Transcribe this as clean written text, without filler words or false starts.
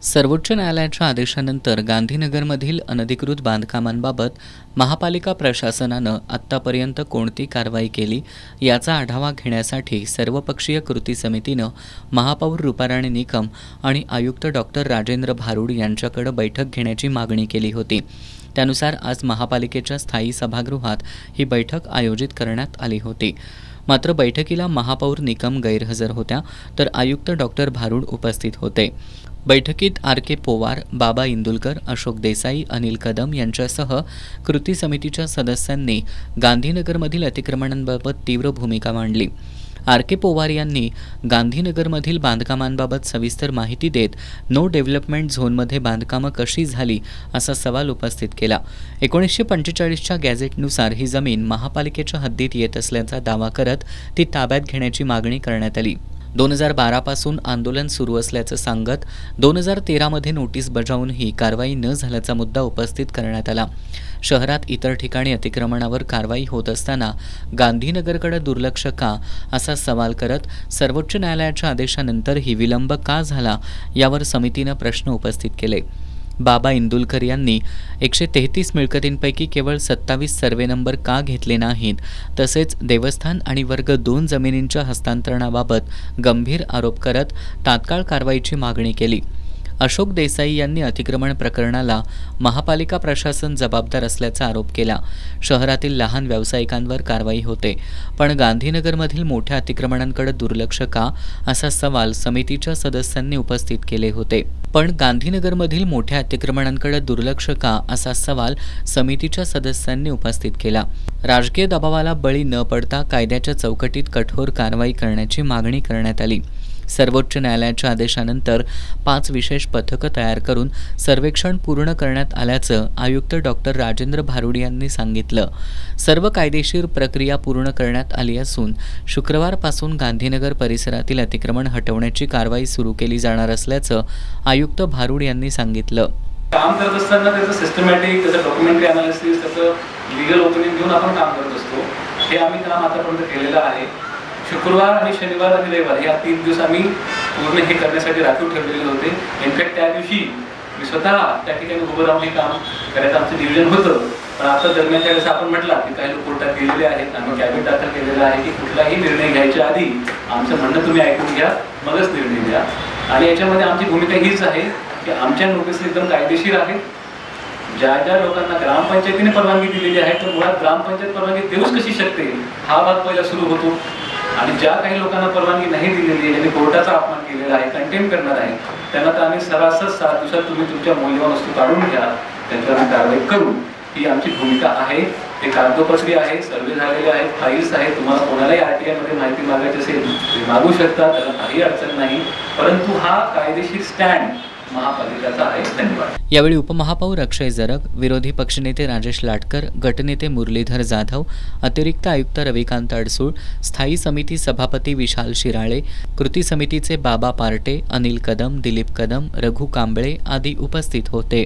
सर्वोच्च न्यायालयाच्या आदेशानंतर गांधीनगरमधील अनधिकृत बांधकामांबाबत महापालिका प्रशासनानं आत्तापर्यंत कोणती कारवाई केली याचा आढावा घेण्यासाठी सर्वपक्षीय कृती समितीनं महापौर रूपाराणी निकम आणि आयुक्त डॉक्टर राजेंद्र भारुड यांच्याकडे बैठक घेण्याची मागणी केली होती। त्यानुसार आज महापालिकेच्या स्थायी सभागृहात ही बैठक आयोजित करण्यात आली होती। मात्र बैठकीला महापौर निकम गैरहजर होत्या, तर आयुक्त डॉक्टर भारुड उपस्थित होते। बैठकीत आर.के. पोवार, बाबा इंदुलकर, अशोक देसाई, अनिल कदम यांच्यासह कृती समितीच्या सदस्यांनी गांधीनगरमधील अतिक्रमणांबाबत तीव्र भूमिका मांडली। आर.के. पोवार यांनी गांधीनगरमधील बांधकामांबाबत सविस्तर माहिती देत नो डेव्हलपमेंट झोनमध्ये बांधकामं कशी झाली असा सवाल उपस्थित केला। 1945च्या गॅझेटनुसार ही जमीन महापालिकेच्या हद्दीत येत असल्याचा दावा करत ती ताब्यात घेण्याची मागणी करण्यात आली। 2012 पासून आंदोलन सुरू असल्याचं सांगत 2013मध्ये नोटीस बजावूनही कारवाई न झाल्याचा मुद्दा उपस्थित करण्यात आला। शहरात इतर ठिकाणी अतिक्रमणावर कारवाई होत असताना गांधीनगरकडे दुर्लक्ष का असा सवाल करत सर्वोच्च न्यायालयाच्या आदेशानंतरही विलंब का झाला यावर समितीनं प्रश्न उपस्थित केले। बाबा इंदुलकर यांनी 133 मिळकतींपैकी केवळ 27 सर्वे नंबर का घेतले नाहीत, तसेच देवस्थान आणि वर्ग 2 जमिनींच्या हस्तांतरणाबाबत गंभीर आरोप करत तात्काळ कारवाईची मागणी केली। अशोक देसाई यांनी अतिक्रमण प्रकरणाला महापालिका प्रशासन जबाबदार असल्याचा आरोप केला। शहरातील लहान व्यावसायिकांवर कारवाई होते, पण गांधीनगरमधील मोठ्या अतिक्रमणांकडे दुर्लक्ष का असा सवाल समितीच्या सदस्यांनी उपस्थित केले होते। पण गांधीनगरमधील मोठ्या अतिक्रमणांकडे दुर्लक्ष का असा सवाल समितीच्या सदस्यांनी उपस्थित केला। राजकीय दबावाला बळी न पडता कायद्याच्या चौकटीत कठोर कारवाई करण्याची मागणी करण्यात आली। सर्वोच्च न्यायालयाच्या आदेशानंतर 5 विशेष पथकं तयार करून सर्वेक्षण पूर्ण करण्यात आल्याचं आयुक्त डॉक्टर राजेंद्र भारुड यांनी सांगितलं। सर्व कायदेशीर प्रक्रिया पूर्ण करण्यात आली असून शुक्रवारपासून गांधीनगर परिसरातील अतिक्रमण हटवण्याची कारवाई सुरू केली जाणार असल्याचं आयुक्त भारुड यांनी सांगितलं। काम करत असताना त्याचं सिस्टमॅटिक, त्याचं डॉक्युमेंटरी अनालिसिस, त्याचं लीगल ओपिनियन घेऊन आपण काम करत असतो। हे आम्ही काम आतापर्यंत केलेलं आहे। शुक्रवार आणि शनिवार आणि रविवार या 3 दिवस आम्ही पूर्ण हे करण्यासाठी राखीव ठेवलेले होते। इनफॅक्ट त्या दिवशी मी स्वतः त्या ठिकाणी उभं राहून हे काम करायचं आमचं नियोजन होतं। पण आता दरम्यानच्या वेळेस आपण म्हटलं की काही लोक कोर्टात गेलेले आहेत, आम्ही कॅबिनेट दाखल केलेलं आहे की कुठलाही निर्णय घ्यायच्या आधी आमचं म्हणणं तुम्ही ऐकून घ्या, मगच निर्णय घ्या। आणि याच्यामध्ये आमची भूमिका हीच आहे की आमच्या नोटीस एकदम कायदेशीर आहेत। ज्या ज्या लोकांना ग्रामपंचायतीने परवानगी दिलेली आहे तर मुळात ग्रामपंचायत परवानगी देऊच कशी शकते हा भाग पहिला सुरू होतो। आणि ज्या काही लोकांना परवानगी नाही दिलेली आहे, ज्यांनी कोर्टाचा अपमान केलेला आहे, कंटेम करणार आहे, त्यांना तर आम्ही सरासर 7 दिवसात तुम्ही तुमच्या मौल्यवान वस्तू काढून घ्या, त्यांच्यावर कारवाई करू, ही आमची भूमिका आहे। ते कागदोपत्री आहे, सर्वे झालेले आहेत, फाईल्स आहेत। तुम्हाला कोणालाही RTI मध्ये माहिती मागायची असेल ते मागू शकता, त्याला काही अडचण नाही। परंतु हा कायदेशीर स्टँड महापालिकेचा आहे। धन्यवाद। यावेळी उपमहापौर अक्षय जरग, विरोधी पक्षनेते राजेश लाटकर, गटनेते मुरलीधर जाधव, अतिरिक्त आयुक्त रविकांत अडसूळ, स्थायी समिती सभापती विशाल शिराळे, कृती समितीचे बाबा पार्टे, अनिल कदम, दिलीप कदम, रघु कांबळे आदी उपस्थित होते।